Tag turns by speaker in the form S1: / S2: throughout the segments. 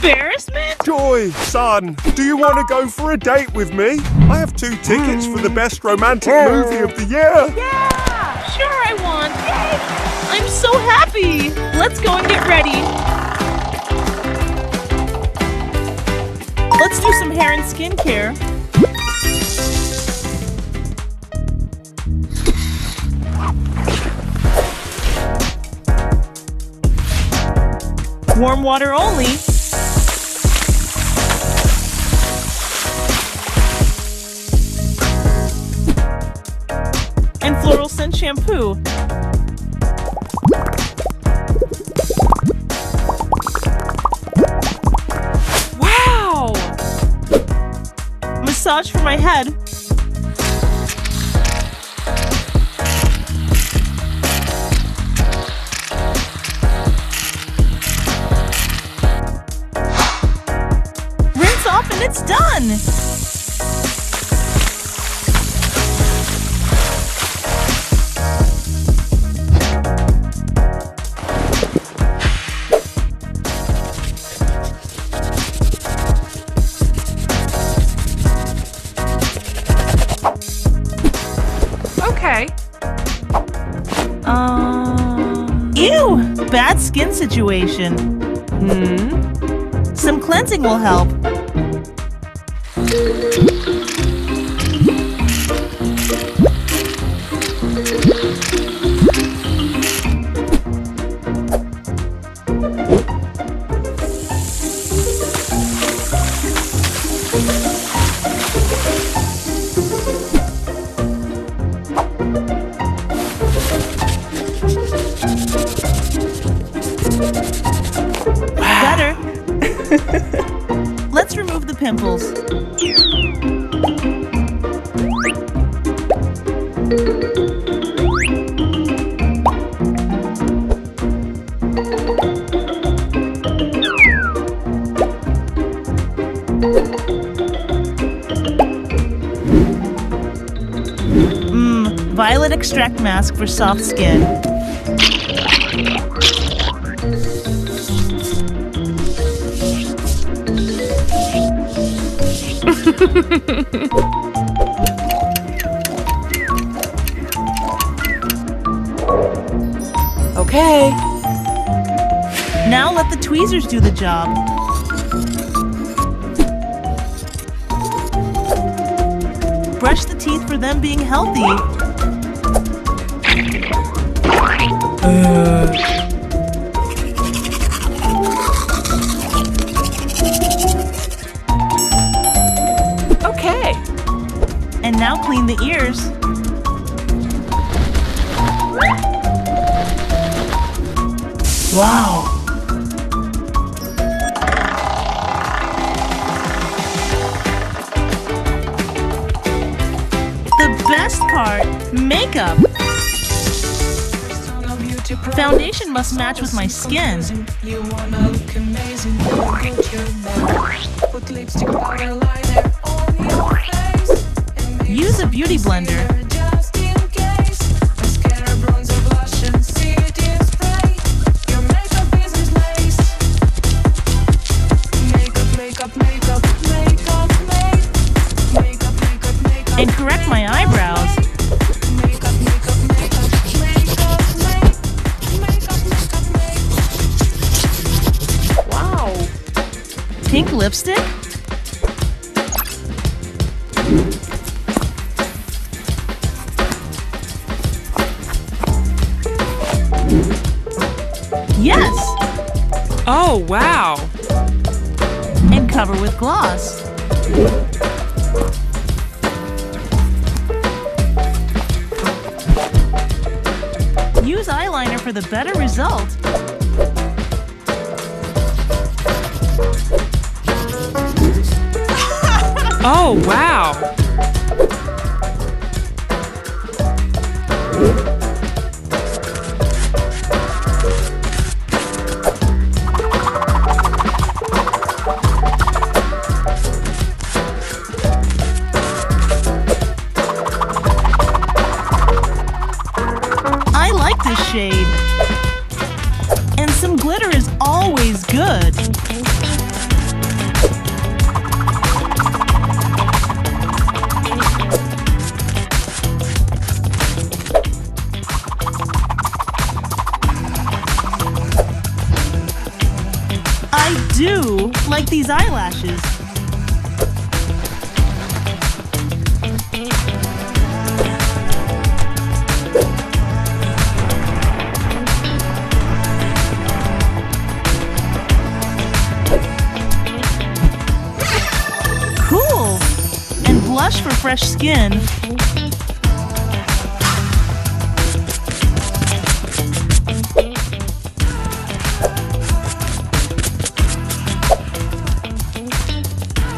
S1: Embarrassment?
S2: Joy, son, do you want to go for a date with me? I have 2 tickets for the best romantic movie of the year.
S1: Yeah! Sure I want! Yay! I'm so happy! Let's go and get ready. Let's do some hair and skincare. Warm water only. And floral scent shampoo. Wow! Massage for my head. Rinse off and it's done!
S3: Okay.
S1: Ew! Bad skin situation. Some cleansing will help. Better. Let's remove the pimples. Violet extract mask for soft skin.
S3: Okay.
S1: Now let the tweezers do the job. Brush the teeth for them being healthy.
S3: Okay.
S1: And now clean the ears. Wow! The best part, makeup. Foundation must match with my skin. Use a beauty blender. And correct my eyebrows.
S3: Wow.
S1: Pink lipstick. Yes!
S3: Oh, wow.
S1: And cover with gloss. Use eyeliner for the better result.
S3: Oh, wow.
S1: I like this shade. And some glitter is always good. do like these eyelashes. Cool! And blush for fresh skin.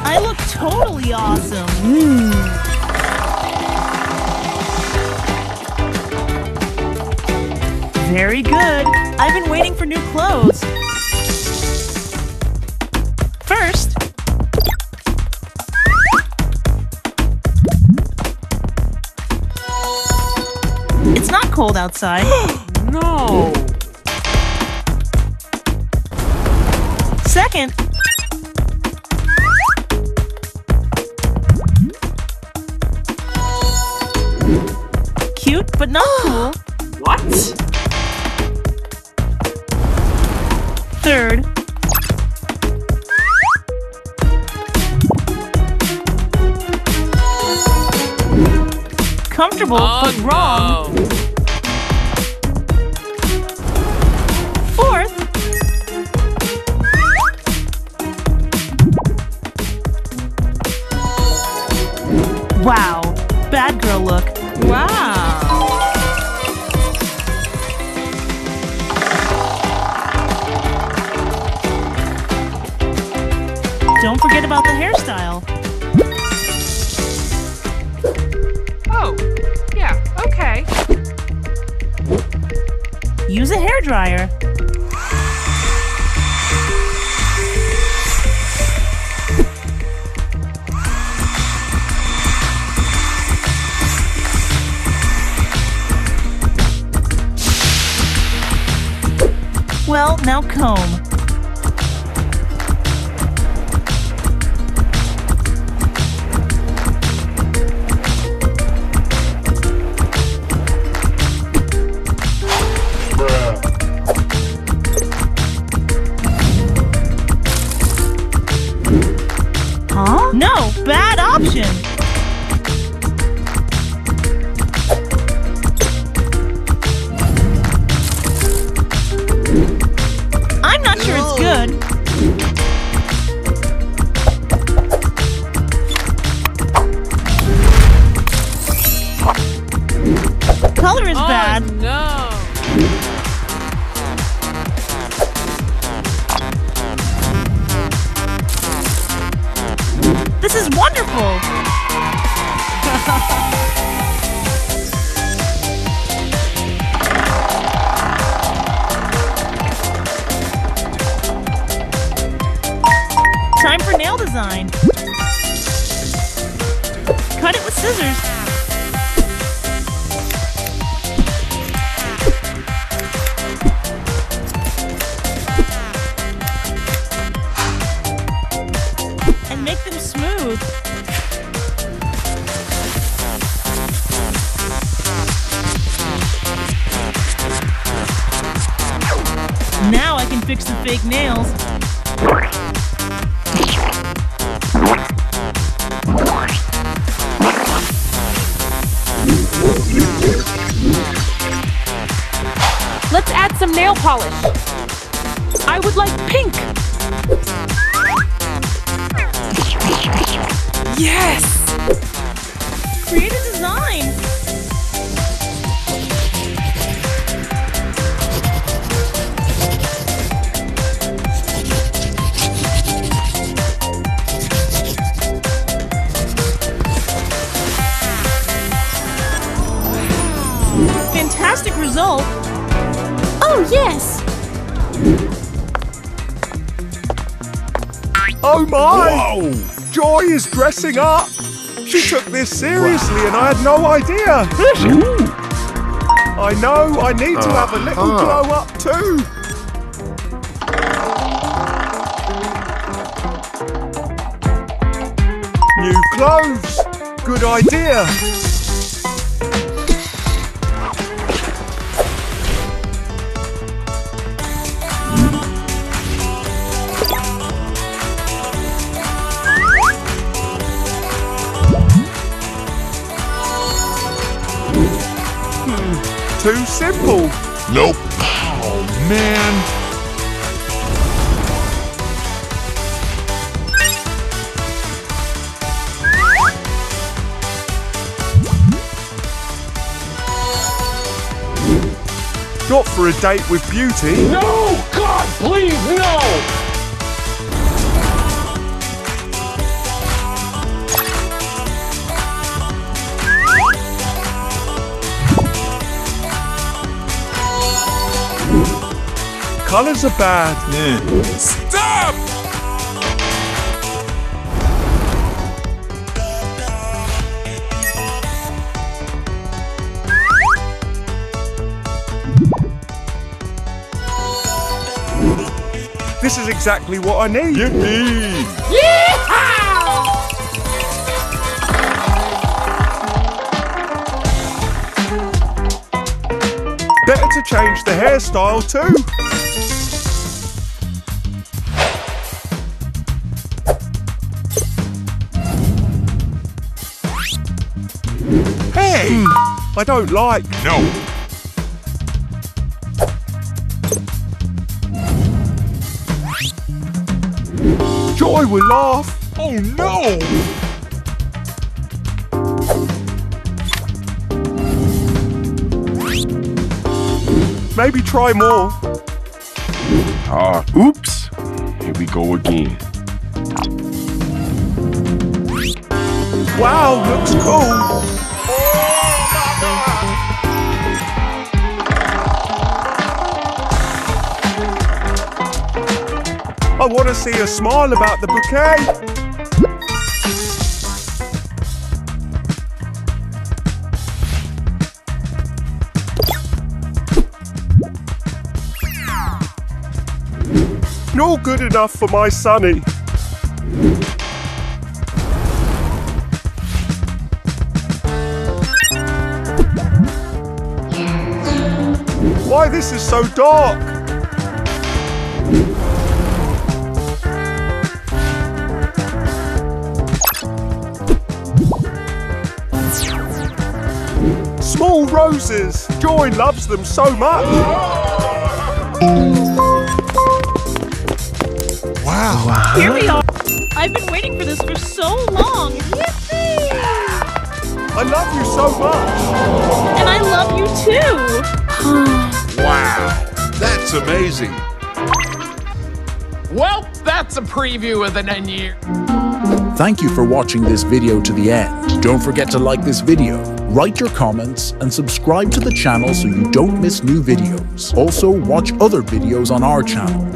S1: I look totally awesome. Very good. I've been waiting for new clothes. First, it's not cold outside.
S3: No.
S1: Second, cute but not cool.
S3: What?
S1: Third, comfortable but wrong.
S3: No.
S1: Fourth, wow, bad girl look.
S3: Wow.
S1: Don't forget about the hairstyle.
S3: Oh, yeah, okay.
S1: Use a hairdryer. Well, now comb. Huh? No, bad option. I'm not sure it's good. Color is bad.
S3: No.
S1: This is wonderful. Time for nail design. Cut it with scissors. And make them smooth. Now I can fix the fake nails.
S3: Let's add some nail polish. I would like pink. Yes!
S1: Create a design. Fantastic result. Oh, yes.
S2: Oh my! Whoa. Joy is dressing up. She took this seriously and I had no idea. I know, I need to have a little glow up too. New clothes. Good idea. too simple.
S4: Nope. Oh, man.
S2: Not for a date with beauty.
S5: No! God, please, no!
S2: Colours are bad.
S4: Stop!
S2: This is exactly what I need.
S4: Yippee!
S2: Better to change the hairstyle too.
S4: Hey!
S2: I don't like.
S4: No.
S2: Joy will laugh.
S4: Oh, no!
S2: Maybe try more.
S5: Oops. Here we go again.
S2: Wow, looks cool. I want to see a smile about the bouquet. Not good enough for my Sonny. Why this is so dark? Small roses. Joy loves them so much.
S4: Wow.
S1: Here we are. I've been waiting for this for so long. Yippee!
S2: I love you so much.
S1: And I love you too.
S4: Wow. That's amazing.
S5: Well, that's a preview of the 9-year.
S6: Thank you for watching this video to the end. Don't forget to like this video, write your comments, and subscribe to the channel so you don't miss new videos. Also, watch other videos on our channel.